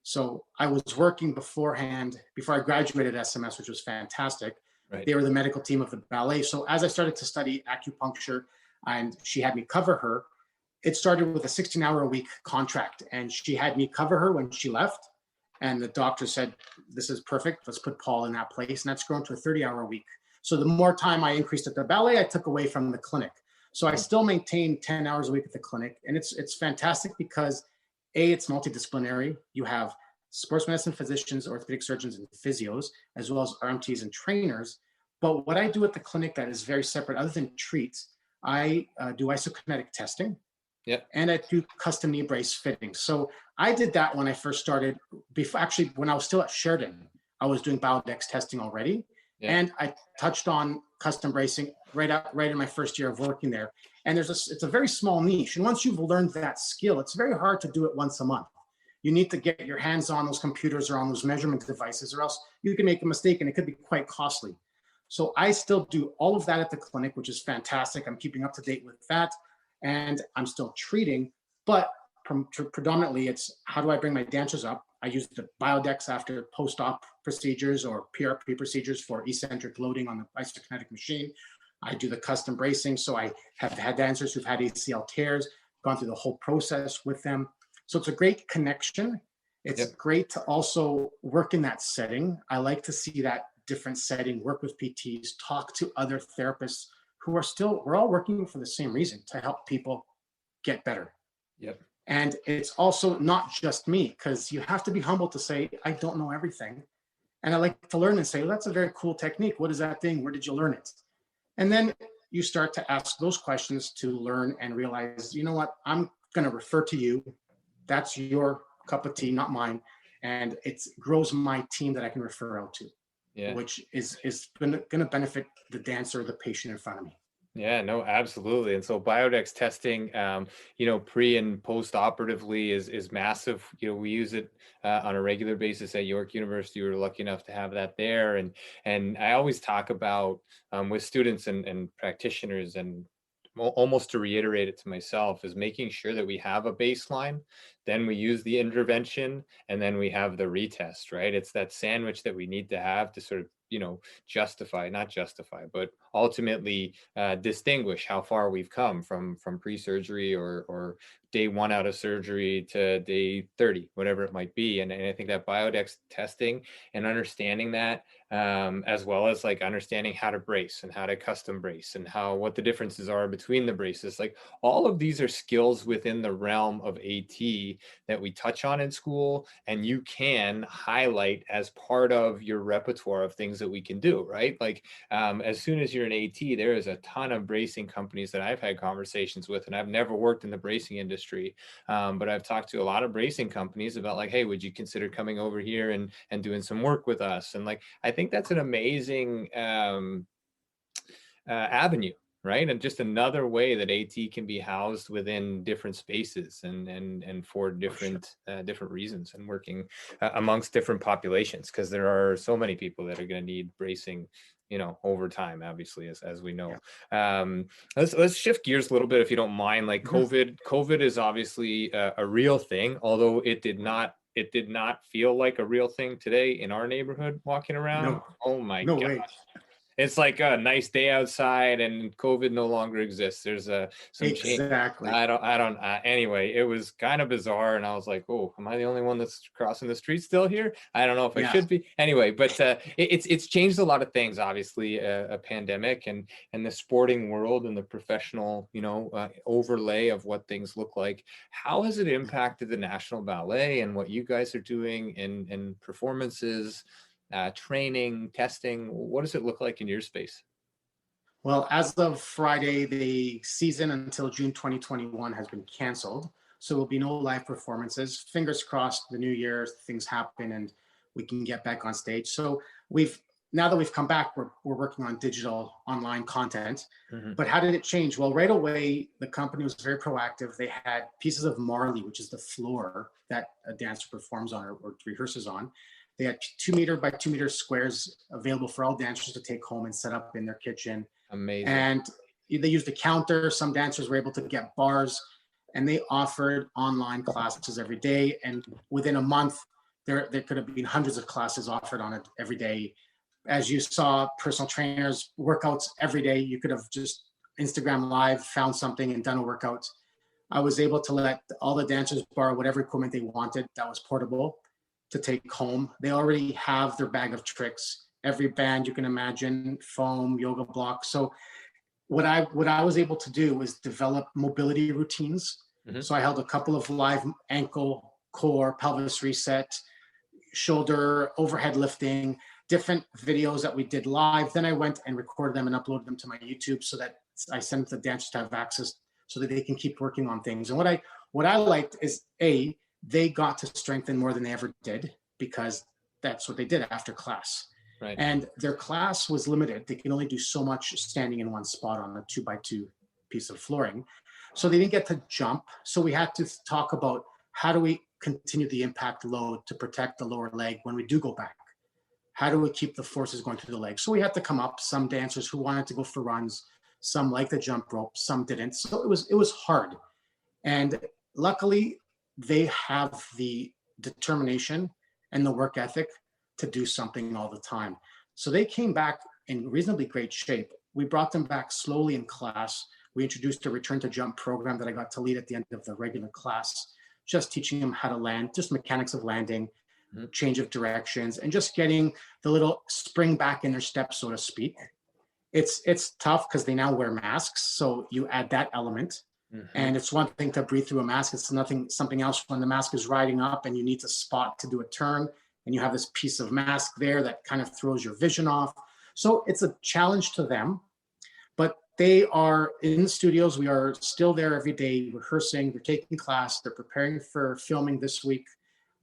So I was working beforehand, before I graduated SMS, which was fantastic. Right. They were the medical team of the ballet. So as I started to study acupuncture, and she had me cover her, it started with a 16-hour-a-week contract, and she had me cover her when she left. And the doctor said, this is perfect. Let's put Paul in that place. And that's grown to a 30-hour-a-week. So the more time I increased at the ballet, I took away from the clinic. So I still maintain 10 hours a week at the clinic. And it's fantastic because, A, it's multidisciplinary. You have sports medicine physicians, orthopedic surgeons, and physios, as well as RMTs and trainers. But what I do at the clinic that is very separate, other than treats, I do isokinetic testing. Yeah. And I do custom knee brace fitting. So I did that when I first started. Actually, when I was still at Sheridan, I was doing biodex testing already. Yeah. And I touched on custom bracing right in my first year of working there. And it's a very small niche. And once you've learned that skill, it's very hard to do it once a month. You need to get your hands on those computers or on those measurement devices, or else you can make a mistake and it could be quite costly. So I still do all of that at the clinic, which is fantastic. I'm keeping up to date with that. And I'm still treating, but predominantly it's, how do I bring my dancers up? I use the biodex after post-op procedures or PRP procedures for eccentric loading on the isokinetic machine. I do the custom bracing. So I have had dancers who've had ACL tears, gone through the whole process with them. So it's a great connection. It's great to also work in that setting. I like to see that different setting, work with PTs, talk to other therapists who are we're all working for the same reason, to help people get better. Yep. And it's also not just me, because you have to be humble to say, I don't know everything. And I like to learn and say, well, that's a very cool technique. What is that thing? Where did you learn it? And then you start to ask those questions to learn and realize, you know what, I'm going to refer to you. That's your cup of tea, not mine. And it grows my team that I can refer out to, which is going to benefit the dancer, the patient in front of me. Yeah, no, absolutely. And so Biodex testing, pre and post operatively is massive. We use it on a regular basis at York University. We were lucky enough to have that there. And I always talk about with students and practitioners, and almost to reiterate it to myself, is making sure that we have a baseline, then we use the intervention, and then we have the retest, right? It's that sandwich that we need to have to sort of not justify, but ultimately distinguish how far we've come from pre-surgery or day 1 out of surgery to day 30, whatever it might be. And I think that Biodex testing and understanding that, as well as like understanding how to brace and how to custom brace and what the differences are between the braces, like all of these are skills within the realm of AT that we touch on in school, and you can highlight as part of your repertoire of things that we can do, right? Like as soon as you're an AT, there is a ton of bracing companies that I've had conversations with, and I've never worked in the bracing industry, but I've talked to a lot of bracing companies about like, hey, would you consider coming over here and doing some work with us? And like, I think that's an amazing avenue, right? And just another way that AT can be housed within different spaces and for different different reasons, and working amongst different populations, because there are so many people that are going to need bracing over time, obviously, as we know. Let's shift gears a little bit, if you don't mind. Like COVID is obviously a real thing, although it did not feel like a real thing today in our neighborhood walking around. No. Oh my No gosh. way. It's like a nice day outside and COVID no longer exists. There's some change. Exactly. Anyway, it was kind of bizarre. And I was like, oh, am I the only one that's crossing the street still here? I don't know if I should be. Anyway, but it's changed a lot of things, obviously, a pandemic and the sporting world and the professional, overlay of what things look like. How has it impacted the National Ballet and what you guys are doing in performances? Training, testing? What does it look like in your space? Well, as of Friday, the season until June 2021 has been canceled. So there'll be no live performances. Fingers crossed, the new year, things happen and we can get back on stage. So now that we've come back, we're working on digital online content. But how did it change? Well, right away, the company was very proactive. They had pieces of marley, which is the floor that a dancer performs on or rehearses on. They had 2 meter by 2 meter squares available for all dancers to take home and set up in their kitchen. Amazing. And they used a counter. Some dancers were able to get bars, and they offered online classes every day. And within a month, there could have been hundreds of classes offered on it every day. As you saw, personal trainers, workouts every day. You could have just Instagram Live, found something and done a workout. I was able to let all the dancers borrow whatever equipment they wanted that was portable to take home. They already have their bag of tricks, every band you can imagine, foam, yoga blocks. So what I was able to do was develop mobility routines. So I held a couple of live ankle, core, pelvis reset, shoulder, overhead lifting, different videos that we did live. Then I went and recorded them and uploaded them to my YouTube so that I sent the dancers to have access so that they can keep working on things. And what I liked is they got to strengthen more than they ever did, because that's what they did after class. Right. And their class was limited. They can only do so much standing in one spot on a 2x2 piece of flooring. So they didn't get to jump. So we had to talk about how do we continue the impact load to protect the lower leg when we do go back? How do we keep the forces going through the leg? So we had to come up, some dancers who wanted to go for runs, some liked the jump rope, some didn't. So it was hard. And luckily, they have the determination and the work ethic to do something all the time. So they came back in reasonably great shape. We brought them back slowly in class. We introduced a return to jump program that I got to lead at the end of the regular class, just teaching them how to land, just mechanics of landing, change of directions, and just getting the little spring back in their step, so to speak. It's tough because they now wear masks. So you add that element. Mm-hmm. And it's one thing to breathe through a mask. It's something else when the mask is riding up and you need to spot to do a turn and you have this piece of mask there that kind of throws your vision off. So it's a challenge to them, but they are in the studios. We are still there every day rehearsing. They're taking class. They're preparing for filming this week.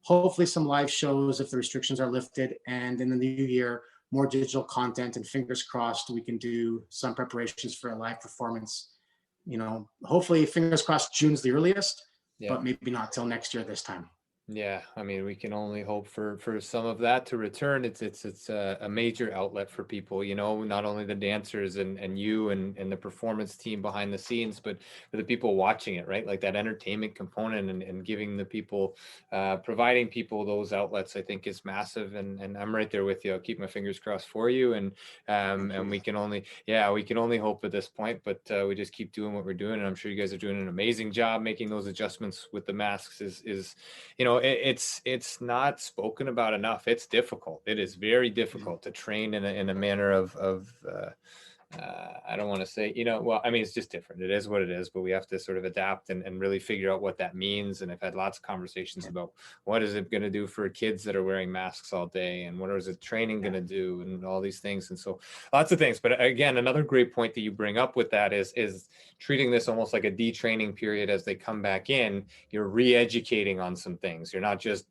Hopefully some live shows if the restrictions are lifted. And in the new year, more digital content, and fingers crossed we can do some preparations for a live performance. Hopefully, fingers crossed, June's the earliest, but maybe not till next year this time. Yeah, I mean, we can only hope for some of that to return. It's a major outlet for people, not only the dancers and you and the performance team behind the scenes, but for the people watching it, right? Like that entertainment component and giving the people, providing people those outlets, I think is massive. And I'm right there with you. I'll keep my fingers crossed for you. And we can only hope at this point, but we just keep doing what we're doing. And I'm sure you guys are doing an amazing job making those adjustments with the masks is it's not spoken about enough. It's difficult. It is very difficult to train in a manner of I don't want to say, well, I mean, it's just different. It is what it is, but we have to sort of adapt and really figure out what that means. And I've had lots of conversations about what is it going to do for kids that are wearing masks all day, and what is it training going to do, and all these things. And so lots of things. But again, another great point that you bring up with that is treating this almost like a detraining period as they come back in. You're re-educating on some things. You're not just,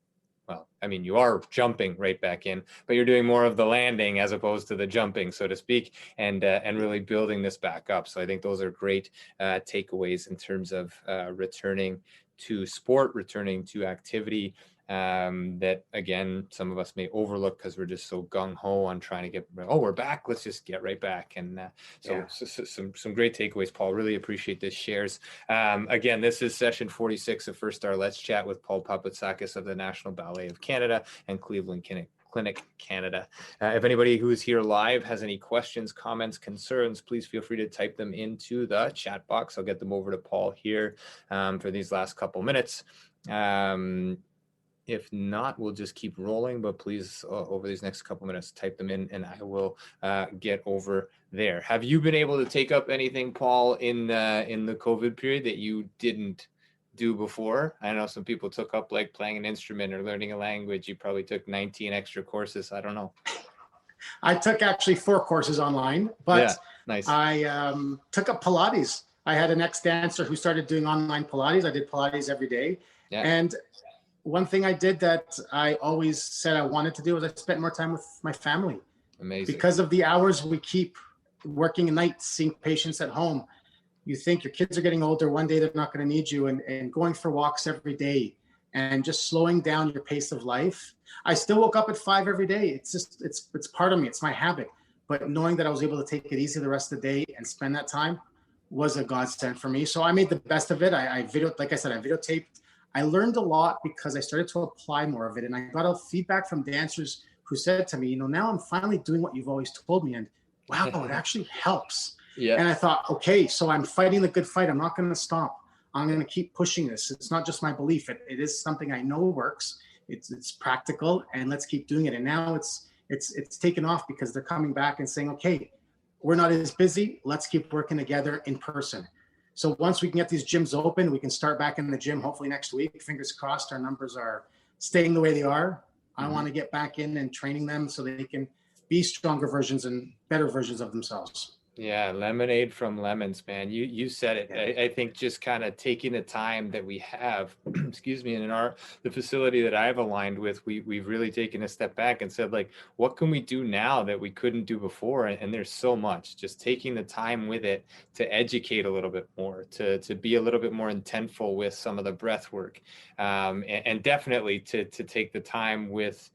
well, I mean, you are jumping right back in, but you're doing more of the landing as opposed to the jumping, so to speak, and really building this back up. So I think those are great takeaways in terms of returning to sport, returning to activity, that again, some of us may overlook because we're just so gung-ho on trying to get, we're back, let's just get right back. And so some great takeaways, Paul. Really appreciate this shares. Again, this is session 46 of First Star Let's Chat with Paul Papoutsakis of the National Ballet of Canada and Cleveland Clinic Canada. If anybody who's here live has any questions, comments, concerns, please feel free to type them into the chat box. I'll get them over to Paul here for these last couple minutes. If not, we'll just keep rolling, but please, over these next couple minutes, type them in and I will get over there. Have you been able to take up anything, Paul, in the COVID period that you didn't do before? I know some people took up like playing an instrument or learning a language. You probably took 19 extra courses. I don't know. I took actually 4 courses online, but nice. I took up Pilates. I had an ex-dancer who started doing online Pilates. I did Pilates every day. Yeah. And one thing I did that I always said I wanted to do was I spent more time with my family. Amazing. Because of the hours we keep working at night, seeing patients at home, you think your kids are getting older. One day they're not going to need you, and going for walks every day and just slowing down your pace of life. I still woke up at 5 every day. It's just, it's part of me. It's my habit. But knowing that I was able to take it easy the rest of the day and spend that time was a godsend for me. So I made the best of it. I videotaped. I learned a lot because I started to apply more of it. And I got a feedback from dancers who said to me, now I'm finally doing what you've always told me. And wow, it actually helps. Yeah. And I thought, okay, so I'm fighting the good fight. I'm not going to stop. I'm going to keep pushing this. It's not just my belief. It is something I know works. It's practical, and let's keep doing it. And now it's taken off because they're coming back and saying, okay, we're not as busy. Let's keep working together in person. So once we can get these gyms open, we can start back in the gym, hopefully next week. Fingers crossed our numbers are staying the way they are. I want to get back in and training them so they can be stronger versions and better versions of themselves. Yeah, lemonade from lemons, man. You said it. Yeah. I think just kind of taking the time that we have, excuse me, and in the facility that I've aligned with, we've really taken a step back and said, like, what can we do now that we couldn't do before? And there's so much. Just taking the time with it to educate a little bit more, to be a little bit more intentful with some of the breath work, and definitely to take the time with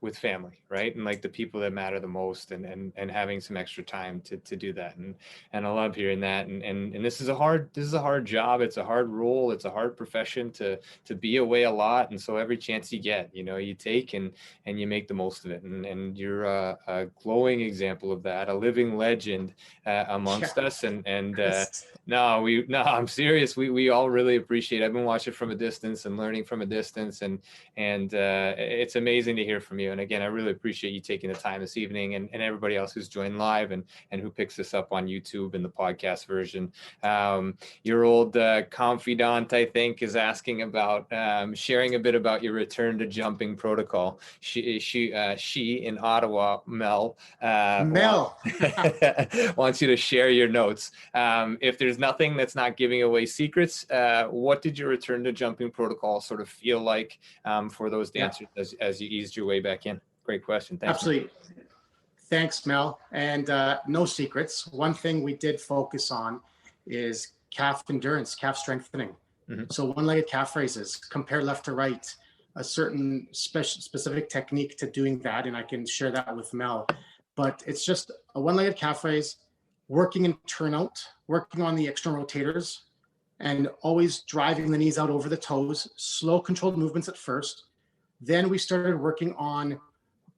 with family, right? And like the people that matter the most, and having some extra time to do that. And I love hearing that. And this is a hard job. It's a hard role. It's a hard profession to be away a lot. And so every chance you get, you take and you make the most of it. And you're a glowing example of that, a living legend amongst us. No, I'm serious. We all really appreciate it. I've been watching from a distance and learning from a distance, and it's amazing to hear from you. And again, I really appreciate you taking the time this evening, and everybody else who's joined live and who picks this up on YouTube and the podcast version. Your old confidant, I think, is asking about sharing a bit about your return to jumping protocol. She in Ottawa, Mel, wants you to share your notes. If there's nothing that's not giving away secrets, what did your return to jumping protocol sort of feel like for those dancers as you eased your way back in? Great question. Thanks. Absolutely. Thanks, Mel. And no secrets. One thing we did focus on is calf endurance, calf strengthening. Mm-hmm. So one-legged calf raises, compare left to right, a certain specific technique to doing that. And I can share that with Mel. But it's just a one-legged calf raise, working in turnout, working on the external rotators, and always driving the knees out over the toes, slow controlled movements at first. Then we started working on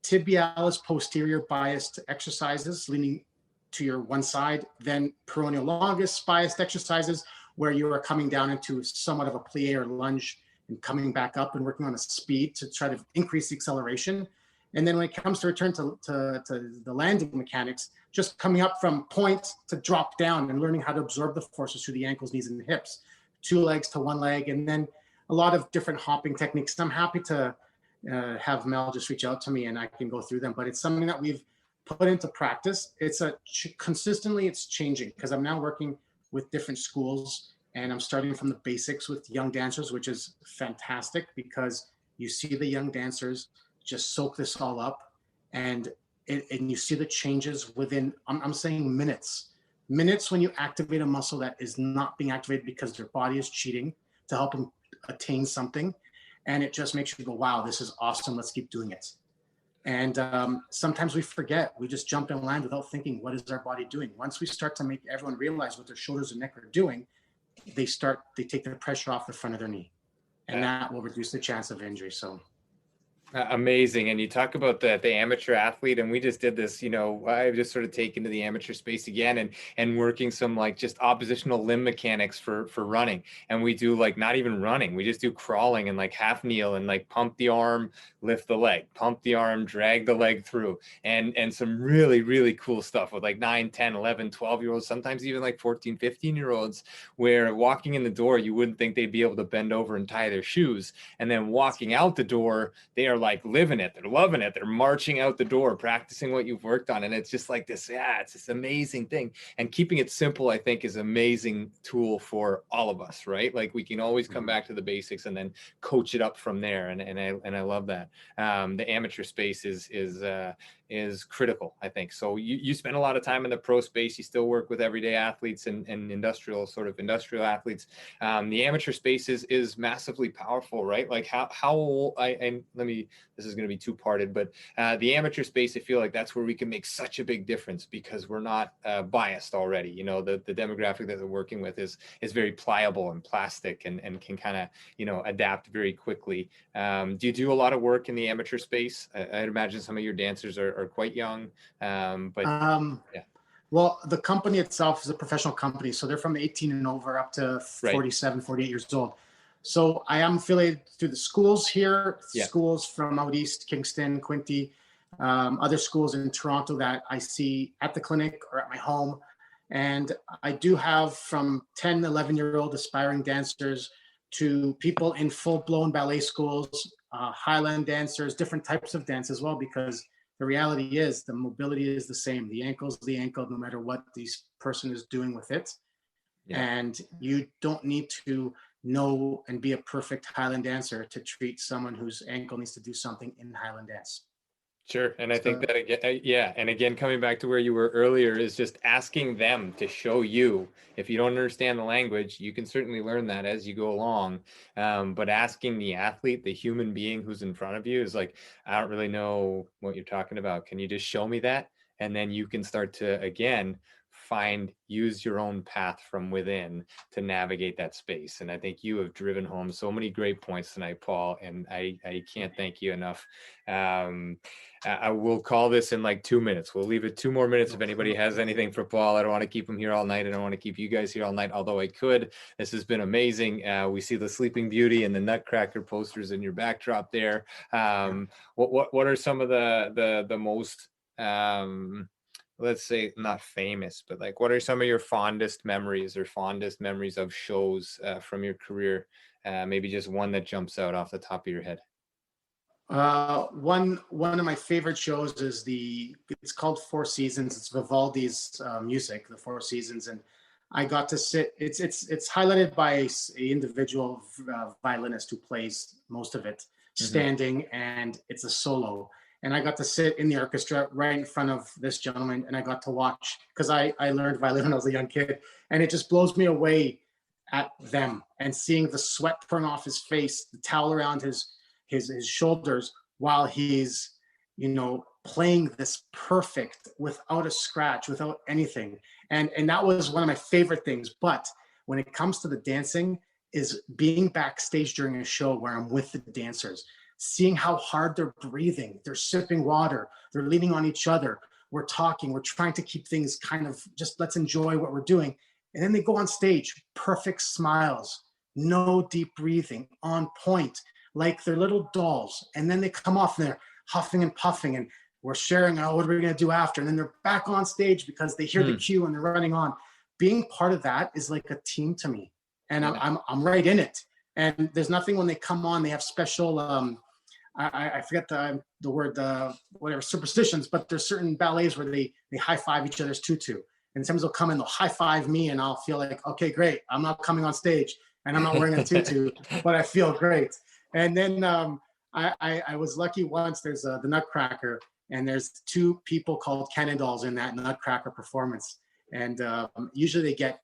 tibialis posterior biased exercises, leaning to your one side, then peroneal longus biased exercises, where you are coming down into somewhat of a plie or lunge and coming back up and working on a speed to try to increase the acceleration. And then when it comes to return to the landing mechanics, just coming up from point to drop down and learning how to absorb the forces through the ankles, knees, and hips, 2 legs to 1 leg, and then a lot of different hopping techniques. I'm happy to have Mel just reach out to me and I can go through them, but it's something that we've put into practice. It's consistently it's changing, because I'm now working with different schools and I'm starting from the basics with young dancers, which is fantastic, because you see the young dancers just soak this all up, and you see the changes within, I'm saying minutes when you activate a muscle that is not being activated because their body is cheating to help them attain something. And it just makes you go, wow, this is awesome. Let's keep doing it. And sometimes we forget. We just jump and land without thinking, what is our body doing? Once we start to make everyone realize what their shoulders and neck are doing, they take the pressure off the front of their knee. And that will reduce the chance of injury. So amazing. And you talk about the amateur athlete, and we just did this, I've just sort of taken to the amateur space again and working some like just oppositional limb mechanics for running. And we do like not even running, we just do crawling and like half kneel and like pump the arm, lift the leg, pump the arm, drag the leg through, and some really, really cool stuff with like 9, 10, 11, 12-year-olds, sometimes even like 14, 15-year-olds, where walking in the door, you wouldn't think they'd be able to bend over and tie their shoes. And then walking out the door, they are like living it, they're loving it, they're marching out the door, practicing what you've worked on. And it's just like this, it's this amazing thing. And keeping it simple, I think, is an amazing tool for all of us, right? Like we can always come back to the basics and then coach it up from there. And I love that. The amateur space is critical, I think. So you spend a lot of time in the pro space, you still work with everyday athletes and industrial athletes. The amateur space is massively powerful, right? Like this is going to be two-parted, but the amateur space, I feel like that's where we can make such a big difference, because we're not biased already. The demographic that we're working with is very pliable and plastic and can kind of, adapt very quickly. Do you do a lot of work in the amateur space? I'd imagine some of your dancers are quite young, but yeah. Well, the company itself is a professional company, so they're from 18 and over up to 47, 48 years old. So I am affiliated through the schools here, schools from out east, Kingston, Quinte, other schools in Toronto that I see at the clinic or at my home. And I do have from 10, 11-year-old aspiring dancers to people in full-blown ballet schools, Highland dancers, different types of dance as well, because the reality is the mobility is the same. The ankle is the ankle, no matter what this person is doing with it. Yeah. And you don't need to know and be a perfect Highland dancer to treat someone whose ankle needs to do something in Highland dance. Sure. And I think that again, and again, coming back to where you were earlier, is just asking them to show you. If you don't understand the language, you can certainly learn that as you go along. But asking the athlete, the human being who's in front of you, is like, I don't really know what you're talking about. Can you just show me that? And then you can start to, again, use your own path from within to navigate that space. And I think you have driven home so many great points tonight, Paul, and I can't thank you enough. I will call this in like 2 minutes. We'll leave it 2 more minutes if anybody has anything for Paul. I don't want to keep him here all night. I don't want to keep you guys here all night, although I could. This has been amazing. We see the Sleeping Beauty and the Nutcracker posters in your backdrop there. What are some of the most, let's say not famous, but like, what are some of your fondest memories of shows from your career? Maybe just one that jumps out off the top of your head. One of my favorite shows is it's called Four Seasons. It's Vivaldi's music, the Four Seasons, and I got to sit. It's highlighted by an individual violinist who plays most of it, standing, and it's a solo. And I got to sit in the orchestra right in front of this gentleman, and I got to watch, because I learned violin when I was a young kid, and it just blows me away at them and seeing the sweat pouring off his face, the towel around his shoulders while he's, playing this perfect without a scratch, without anything. And that was one of my favorite things. But when it comes to the dancing, is being backstage during a show where I'm with the dancers, seeing how hard they're breathing, they're sipping water, they're leaning on each other, we're talking, we're trying to keep things kind of just, let's enjoy what we're doing. And then they go on stage, perfect smiles, no deep breathing, on point, like they're little dolls. And then they come off and they're huffing and puffing, and we're sharing, what are we going to do after? And then they're back on stage because they hear the cue and they're running on. Being part of that is like a team to me. And I'm right in it. And there's nothing when they come on, they have special, I forget the word, whatever, superstitions, but there's certain ballets where they high five each other's tutu. And sometimes they'll come in, they'll high five me, and I'll feel like, okay, great. I'm not coming on stage and I'm not wearing a tutu, but I feel great. And then I was lucky once, there's the Nutcracker, and there's 2 people called Cannon Dolls in that Nutcracker performance. And usually they get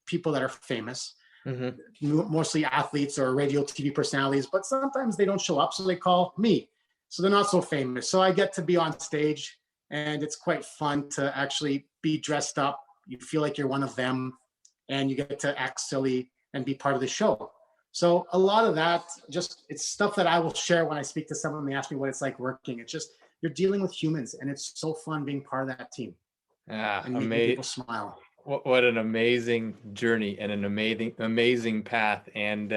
people that are famous, mostly athletes or radio TV personalities, but sometimes they don't show up, so they call me. So they're not so famous. So I get to be on stage, and it's quite fun to actually be dressed up. You feel like you're one of them, and you get to act silly and be part of the show. So a lot of that, it's stuff that I will share when I speak to someone and they ask me what it's like working. It's just, you're dealing with humans, and it's so fun being part of that team. And making people smile. What an amazing journey and an amazing path. And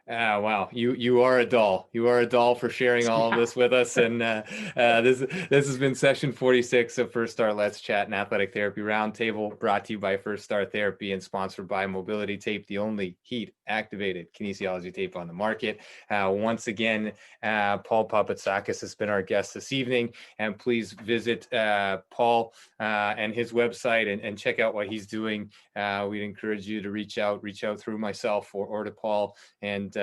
wow, you are a doll. You are a doll for sharing all of this with us. And this has been session 46 of First Star Let's Chat, an athletic therapy roundtable, brought to you by First Star Therapy and sponsored by Mobility Tape, the only heat activated kinesiology tape on the market. Once again, Paul Papoutsakis has been our guest this evening, and please visit Paul and his website and check out what he's doing. We'd encourage you to reach out through myself or to Paul, and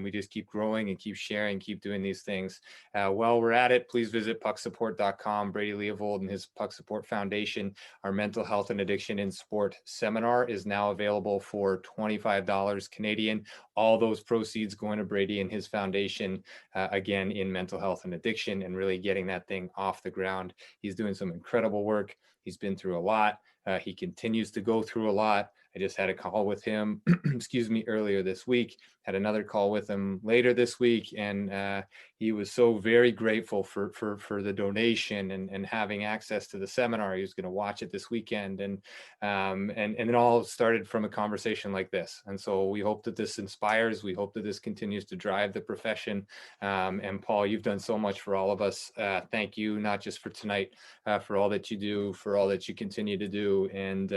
we just keep growing and keep sharing, keep doing these things. While we're at it, please visit pucksupport.com. Brady Leovold and his Puck Support Foundation, our mental health and addiction in sport seminar, is now available for $25 Canadian. All those proceeds going to Brady and his foundation, again, in mental health and addiction, and really getting that thing off the ground. He's doing some incredible work. He's been through a lot. He continues to go through a lot. I just had a call with him, excuse me, earlier this week, had another call with him later this week. And he was so very grateful for the donation and having access to the seminar. He was going to watch it this weekend. And it all started from a conversation like this. And so we hope that this inspires, we hope that this continues to drive the profession. And Paul, you've done so much for all of us. Thank you, not just for tonight, for all that you do, for all that you continue to do. And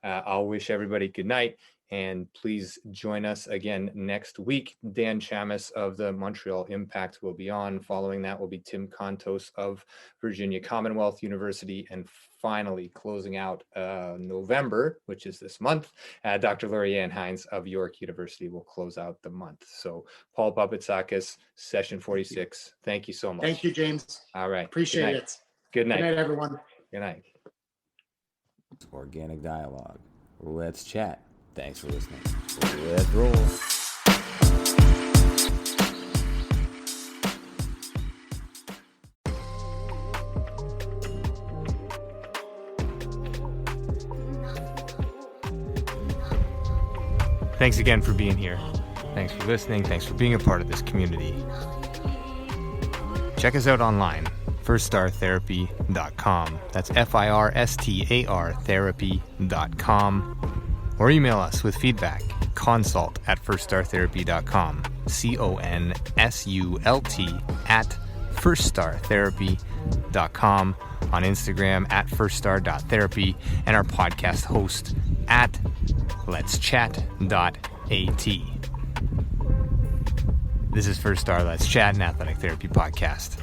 I'll wish everybody good night, and please join us again next week. Dan Chamis of the Montreal Impact will be on. Following that will be Tim Contos of Virginia Commonwealth University, and finally closing out November, which is this month, Dr. Lorianne Hines of York University will close out the month. So Paul Papoutsakis, session 46. Thank you so much. Thank you, James. All right. Appreciate it. Good night. Good night, everyone. Good night. Organic dialogue. Let's chat. Thanks for listening. Let's roll. Thanks again for being here. Thanks for listening. Thanks for being a part of this community. Check us out online, firststartherapy.com. That's FIRSTAR therapy.com. Or email us with feedback, consult@firststartherapy.com. CONSULT@firststartherapy.com. On Instagram @firststar.therapy, and our podcast host @letschat.at. This is First Star Let's Chat, an athletic therapy podcast.